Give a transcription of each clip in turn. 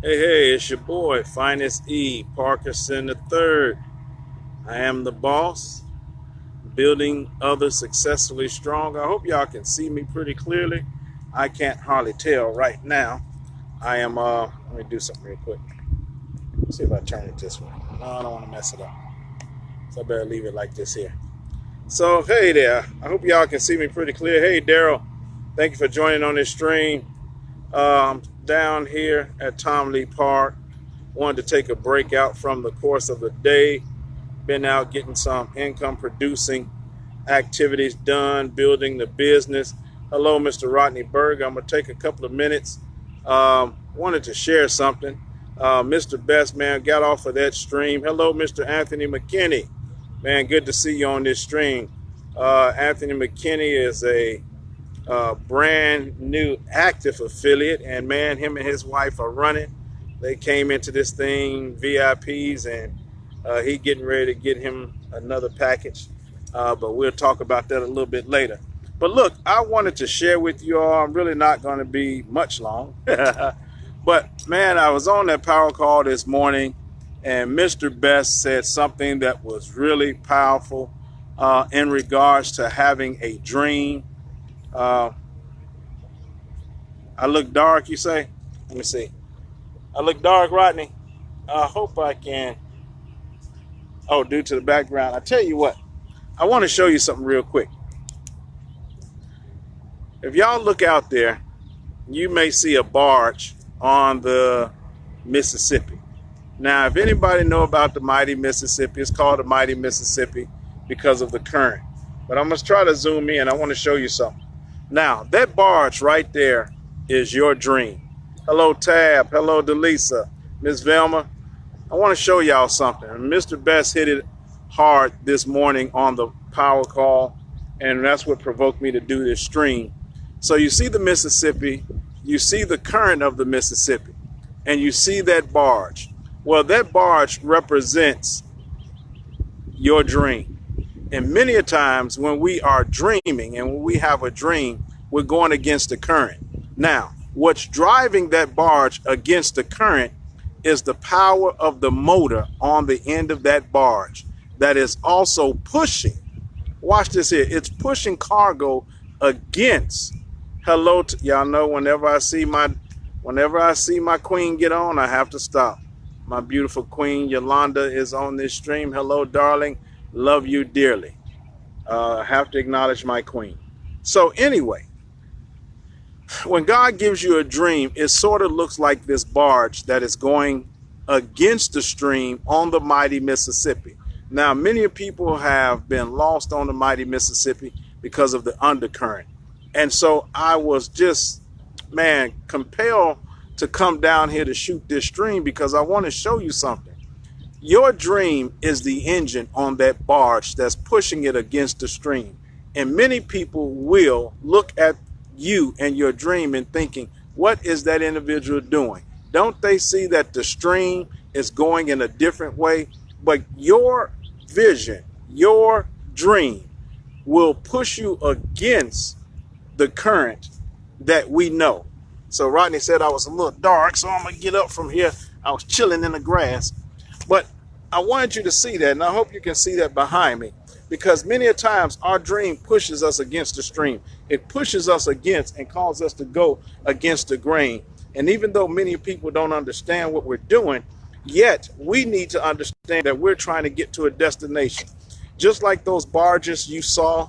Hey, it's your boy, Finis Parkerson III. I am the boss, building others successfully strong. I hope y'all can see me pretty clearly. I can't hardly tell right now. I am, let me do something real quick. Let's see if I turn it this way. No, I don't want to mess it up. So I better leave it like this here. So, hey there. I hope y'all can see me pretty clear. Hey, Daryl. Thank you for joining on this stream. Down here at Tom Lee Park. Wanted to take a break out from the course of the day. Been out getting some income producing activities done, building the business. Hello, Mr. Rodney Berg. I'm going to take a couple of minutes. Wanted to share something. Mr. Best, man, got off of that stream. Hello, Mr. Anthony McKinney. Man, good to see you on this stream. Anthony McKinney is a brand new active affiliate, and man, him and his wife are running. They came into this thing VIPs, and he getting ready to get him another package, but we'll talk about that a little bit later. But look, I wanted to share with you all, I'm really not going to be much long, but man, I was on that power call this morning, and Mr. Best said something that was really powerful in regards to having a dream. I look dark, you say? Let me see. I look dark, Rodney? I hope I can. Oh, due to the background. I tell you what, I want to show you something real quick. If y'all look out there, you may see a barge on the Mississippi. Now, if anybody know about the mighty Mississippi, it's called the mighty Mississippi because of the current. But I'm going to try to zoom in. I want to show you something. Now, that barge right there is your dream. Hello, Tab. Hello, Delisa. Miss Velma. I want to show y'all something. Mr. Best hit it hard this morning on the power call, and that's what provoked me to do this stream. So you see the Mississippi, you see the current of the Mississippi, and you see that barge. Well, that barge represents your dream. And many a times when we are dreaming and when we have a dream, we're going against the current. Now, what's driving that barge against the current is the power of the motor on the end of that barge that is also pushing. Watch this here. It's pushing cargo against. Hello, y'all know whenever I see my queen get on, I have to stop. My beautiful queen Yolanda is on this stream. Hello, darling. Love you dearly. I have to acknowledge my queen. So anyway, when God gives you a dream, it sort of looks like this barge that is going against the stream on the mighty Mississippi. Now, many people have been lost on the mighty Mississippi because of the undercurrent. And so I was just, man, compelled to come down here to shoot this stream because I want to show you something. Your dream is the engine on that barge that's pushing it against the stream. And many people will look at you and your dream and thinking, what is that individual doing? Don't they see that the stream is going in a different way? But your vision, your dream will push you against the current that we know. So Rodney said I was a little dark, so I'm going to get up from here. I was chilling in the grass. But I wanted you to see that, and I hope you can see that behind me, because many a times our dream pushes us against the stream. It pushes us against and causes us to go against the grain. And even though many people don't understand what we're doing, yet we need to understand that we're trying to get to a destination. Just like those barges you saw,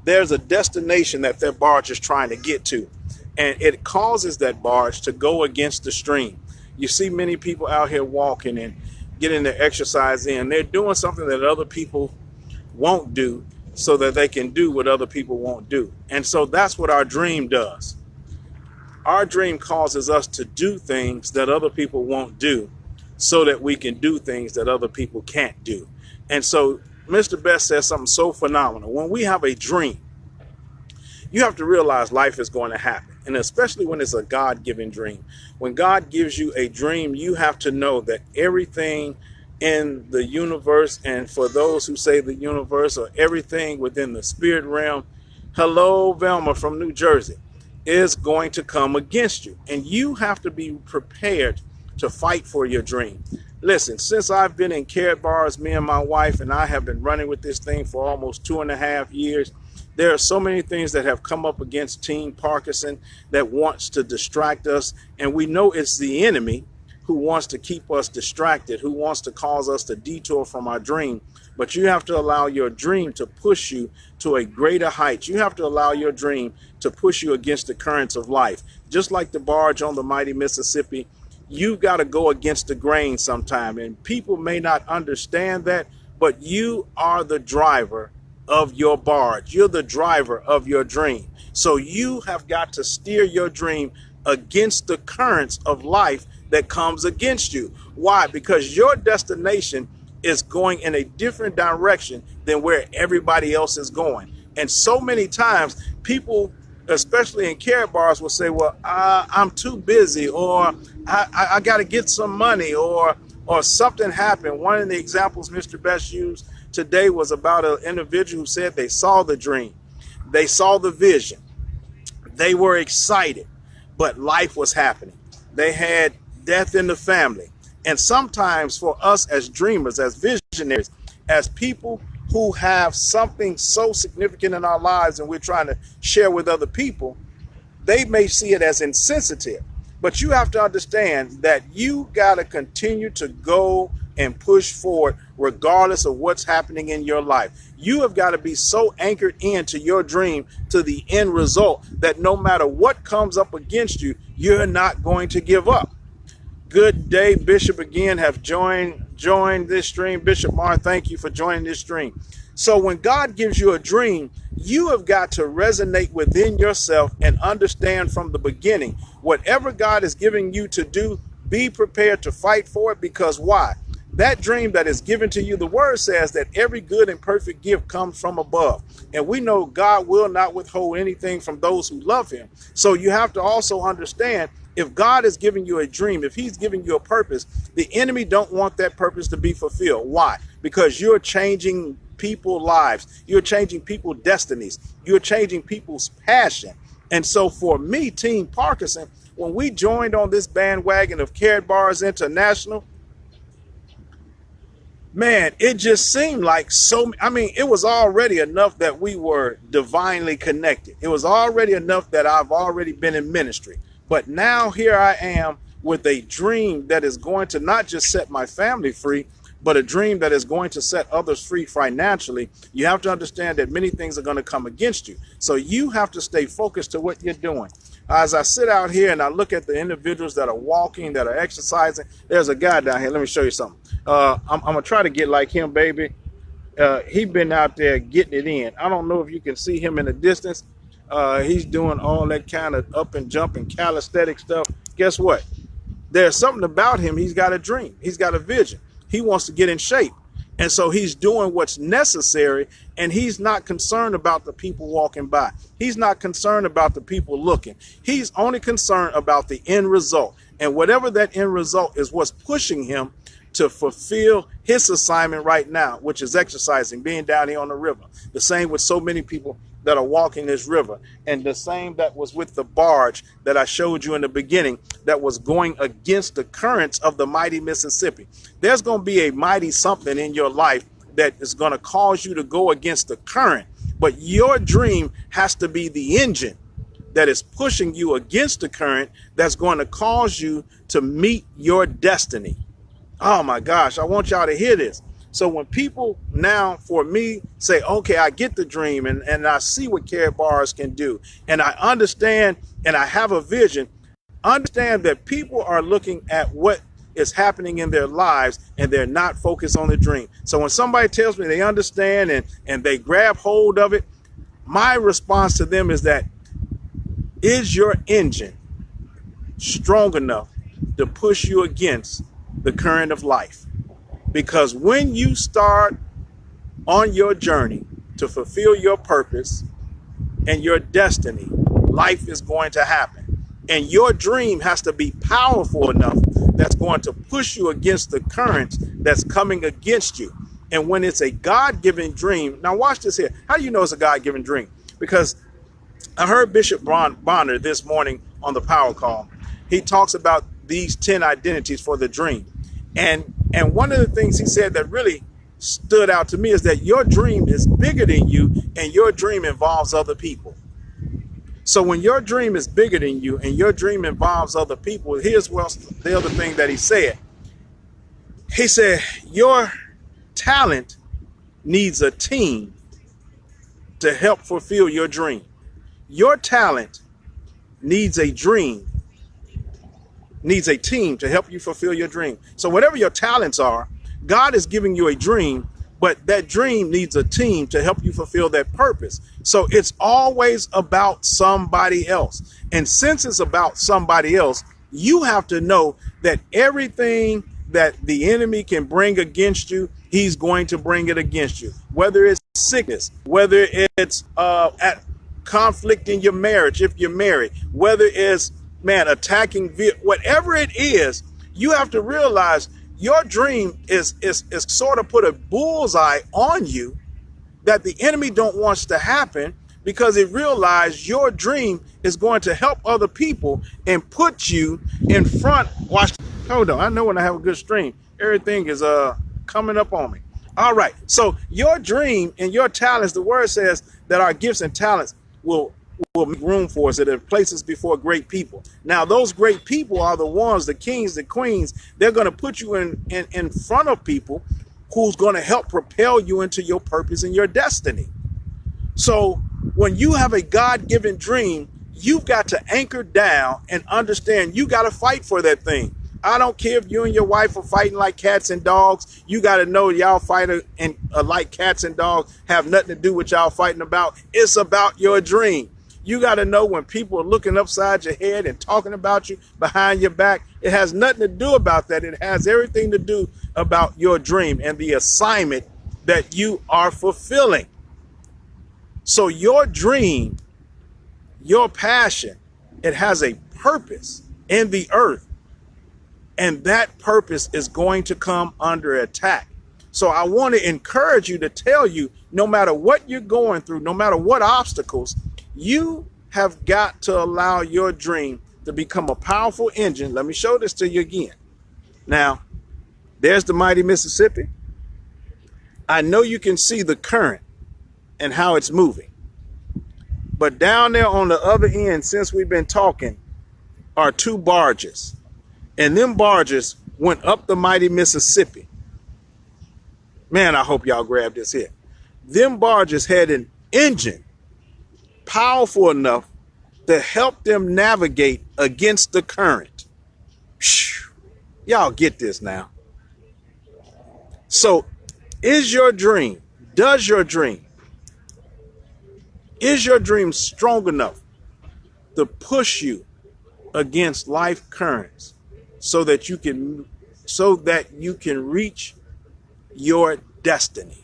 there's a destination that barge is trying to get to, and it causes that barge to go against the stream. You see many people out here walking and getting their exercise in. They're doing something that other people won't do so that they can do what other people won't do. And so that's what our dream does. Our dream causes us to do things that other people won't do so that we can do things that other people can't do. And so Mr. Best says something so phenomenal. When we have a dream, you have to realize life is going to happen. And especially when it's a God-given dream. When God gives you a dream, you have to know that everything in the universe, and for those who say the universe, or everything within the spirit realm, hello, Velma from New Jersey. is going to come against you. And you have to be prepared to fight for your dream. Listen, since I've been in Carrot Bars, me and my wife and I have been running with this thing for almost 2.5 years. There are so many things that have come up against Team Parkerson that wants to distract us. And we know it's the enemy who wants to keep us distracted, who wants to cause us to detour from our dream. But you have to allow your dream to push you to a greater height. You have to allow your dream to push you against the currents of life. Just like the barge on the mighty Mississippi, you got to go against the grain sometime. And people may not understand that, but you are the driver of your barge. You're the driver of your dream. So you have got to steer your dream against the currents of life that comes against you. Why? Because your destination is going in a different direction than where everybody else is going. And so many times people, especially in Carrot Bars, will say, well, I'm too busy, or I got to get some money, or something happened. One of the examples Mr. Best used today was about an individual who said they saw the dream. They saw the vision. They were excited, but life was happening. They had death in the family. And sometimes for us as dreamers, as visionaries, as people who have something so significant in our lives and we're trying to share with other people, they may see it as insensitive. But you have to understand that you got to continue to go and push forward regardless of what's happening in your life. You have got to be so anchored into your dream, to the end result, that no matter what comes up against you, you're not going to give up. Good day, Bishop, again, have joined this stream. Bishop Marr, thank you for joining this stream. So when God gives you a dream, you have got to resonate within yourself and understand from the beginning, whatever God is giving you to do, be prepared to fight for it. Because why? That dream that is given to you, the word says that every good and perfect gift comes from above. And we know God will not withhold anything from those who love him. So you have to also understand, if God is giving you a dream, if he's giving you a purpose, the enemy don't want that purpose to be fulfilled. Why? Because you're changing people's lives. You're changing people's destinies. You're changing people's passion. And so for me, Team Parkerson, when we joined on this bandwagon of Carrot Bars International, man, it just seemed like it was already enough that we were divinely connected. It was already enough that I've already been in ministry. But now here I am with a dream that is going to not just set my family free, but a dream that is going to set others free financially. You have to understand that many things are going to come against you. So you have to stay focused to what you're doing. As I sit out here and I look at the individuals that are walking, that are exercising, there's a guy down here. Let me show you something. I'm going to try to get like him, baby. He been out there getting it in. I don't know if you can see him in the distance. He's doing all that kind of up and jumping calisthenic stuff. Guess what? There's something about him. He's got a dream. He's got a vision. He wants to get in shape. And so he's doing what's necessary, and he's not concerned about the people walking by. He's not concerned about the people looking. He's only concerned about the end result. And whatever that end result is, what's pushing him to fulfill his assignment right now, which is exercising, being down here on the river. The same with so many people that are walking this river, and the same that was with the barge that I showed you in the beginning that was going against the currents of the mighty Mississippi. There's going to be a mighty something in your life that is going to cause you to go against the current, but your dream has to be the engine that is pushing you against the current, that's going to cause you to meet your destiny. Oh my gosh, I want y'all to hear this. So when people now, for me, say, okay, I get the dream and I see what Carrot Bars can do, and I understand and I have a vision, understand that people are looking at what is happening in their lives and they're not focused on the dream. So when somebody tells me they understand and they grab hold of it, my response to them is that, is your engine strong enough to push you against the current of life? Because when you start on your journey to fulfill your purpose and your destiny, life is going to happen. And your dream has to be powerful enough that's going to push you against the currents that's coming against you. And when it's a God-given dream, now watch this here. How do you know it's a God-given dream? Because I heard Bishop Bonner this morning on the power call. He talks about these 10 identities for the dream. And one of the things he said that really stood out to me is that your dream is bigger than you, and your dream involves other people. So when your dream is bigger than you and your dream involves other people, here's the other thing that he said. He said, your talent needs a team to help fulfill your dream. Your talent needs a team to help you fulfill your dream. So whatever your talents are, God is giving you a dream, but that dream needs a team to help you fulfill that purpose. So it's always about somebody else. And since it's about somebody else, you have to know that everything that the enemy can bring against you, he's going to bring it against you. Whether it's sickness, whether it's at conflict in your marriage, if you're married, whether it's attacking, whatever it is, you have to realize your dream is sort of put a bullseye on you that the enemy don't want to happen, because it realized your dream is going to help other people and put you in front. Watch. Hold on. I know when I have a good stream, everything is coming up on me. All right. So your dream and your talents, the word says that our gifts and talents will make room for us. It places before great people. Now, those great people are the ones, the kings, the queens. They're going to put you in front of people who's going to help propel you into your purpose and your destiny. So when you have a God-given dream, you've got to anchor down and understand you got to fight for that thing. I don't care if you and your wife are fighting like cats and dogs. You got to know y'all fighting like cats and dogs have nothing to do with y'all fighting about. It's about your dream. You got to know when people are looking upside your head and talking about you behind your back, it has nothing to do about that. It has everything to do about your dream and the assignment that you are fulfilling. So your dream, your passion, it has a purpose in the earth. And that purpose is going to come under attack. So I want to encourage you, to tell you, no matter what you're going through, no matter what obstacles, you have got to allow your dream to become a powerful engine. Let me show this to you again. Now, there's the mighty Mississippi. I know you can see the current and how it's moving. But down there on the other end, since we've been talking, are two barges. And them barges went up the mighty Mississippi. Man, I hope y'all grab this here. Them barges had an engine powerful enough to help them navigate against the current. Y'all get this now. So is your dream strong enough to push you against life currents so that you can reach your destiny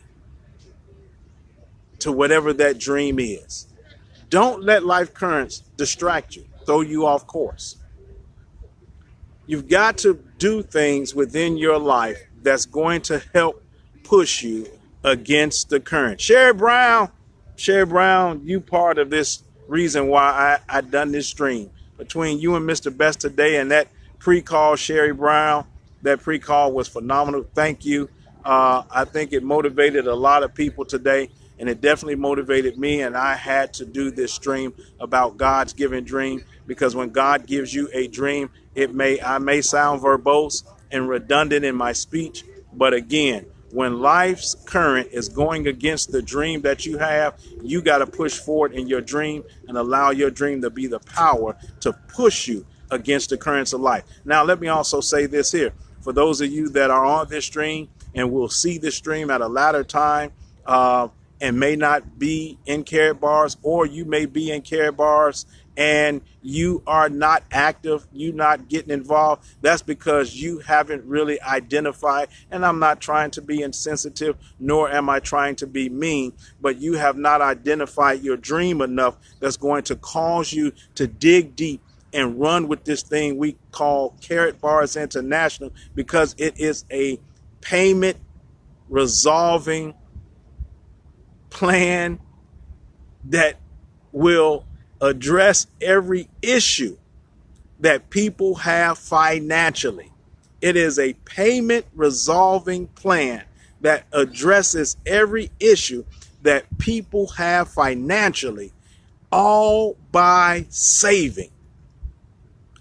to whatever that dream is? Don't let life currents distract you, throw you off course. You've got to do things within your life that's going to help push you against the current. Sherry Brown, you part of this reason why I done this stream. Between you and Mr. Best today and that pre-call, Sherry Brown, that pre-call was phenomenal. Thank you. I think it motivated a lot of people today, and it definitely motivated me. And I had to do this stream about God's given dream, because when God gives you a dream, I may sound verbose and redundant in my speech, but again, when life's current is going against the dream that you have, you got to push forward in your dream and allow your dream to be the power to push you against the currents of life. Now, let me also say this here. For those of you that are on this stream and will see this stream at a later time and may not be in Carrot Bars, or you may be in Carrot Bars and you are not active, you not getting involved, that's because you haven't really identified. And I'm not trying to be insensitive, nor am I trying to be mean, but you have not identified your dream enough that's going to cause you to dig deep and run with this thing we call Carrot Bars International, because it is a payment resolving plan that will address every issue that people have financially. It is a payment resolving plan that addresses every issue that people have financially, all by saving.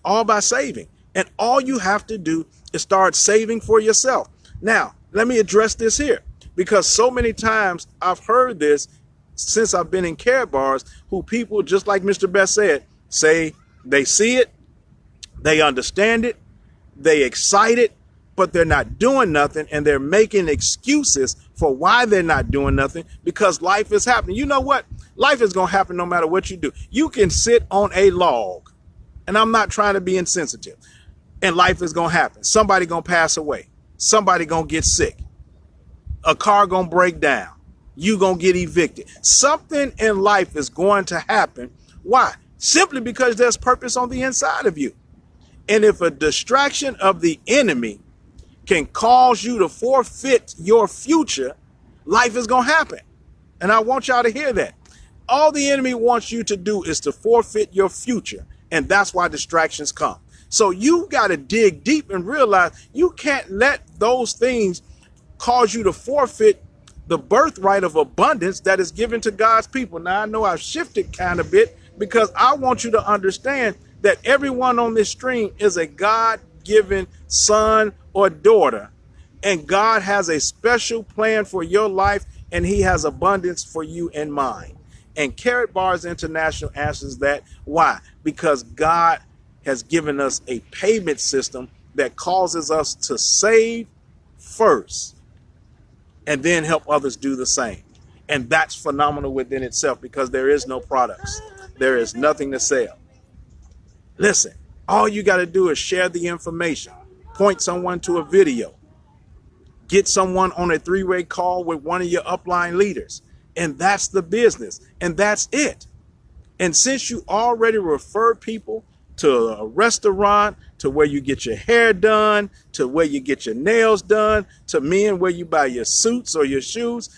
All by saving. And all you have to do is start saving for yourself. Now, let me address this here, because so many times I've heard this since I've been in care bars, who people, just like Mr. Best said, say they see it, they understand it, they excited, but they're not doing nothing, and they're making excuses for why they're not doing nothing, because life is happening. You know what? Life is going to happen no matter what you do. You can sit on a log, and I'm not trying to be insensitive, and life is going to happen. Somebody going to pass away. Somebody going to get sick. A car going to break down. You going to get evicted. Something in life is going to happen. Why? Simply because there's purpose on the inside of you. And if a distraction of the enemy can cause you to forfeit your future, life is going to happen. And I want y'all to hear that. All the enemy wants you to do is to forfeit your future. And that's why distractions come. So you got to dig deep and realize you can't let those things cause you to forfeit the birthright of abundance that is given to God's people. Now, I know I've shifted kind of bit, because I want you to understand that everyone on this stream is a God-given son or daughter, and God has a special plan for your life, and he has abundance for you and mine. And Carrot Bars International answers that. Why? Because God has given us a payment system that causes us to save first and then help others do the same. And that's phenomenal within itself, because there is no products. There is nothing to sell. Listen, all you got to do is share the information, point someone to a video, get someone on a three-way call with one of your upline leaders. And that's the business. And that's it. And since you already refer people to a restaurant, to where you get your hair done, to where you get your nails done, to men where you buy your suits or your shoes,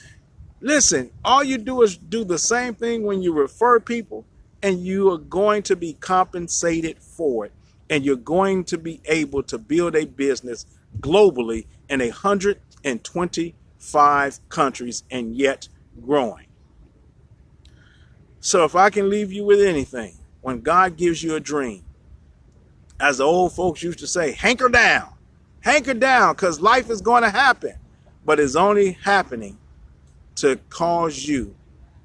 listen, all you do is do the same thing when you refer people, and you are going to be compensated for it. And you're going to be able to build a business globally in 125 countries, and yet growing. So if I can leave you with anything, when God gives you a dream, as the old folks used to say, hanker down, because life is going to happen, but it's only happening to cause you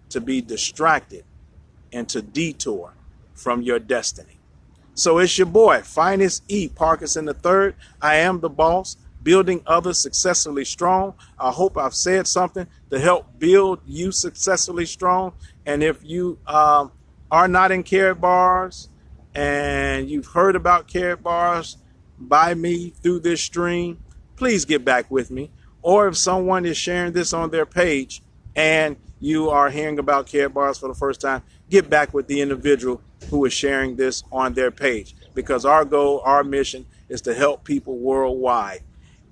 to be distracted and to detour from your destiny. So it's your boy, Finis Parkerson III. I am the boss, building others successfully strong. I hope I've said something to help build you successfully strong. And if you are not in Carrot Bars, and you've heard about Carrot Bars by me through this stream, please get back with me. Or if someone is sharing this on their page and you are hearing about Carrot Bars for the first time, get back with the individual who is sharing this on their page. Because our goal, our mission is to help people worldwide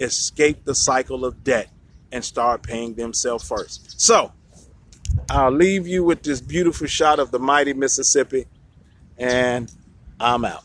escape the cycle of debt and start paying themselves first. So I'll leave you with this beautiful shot of the mighty Mississippi, and I'm out.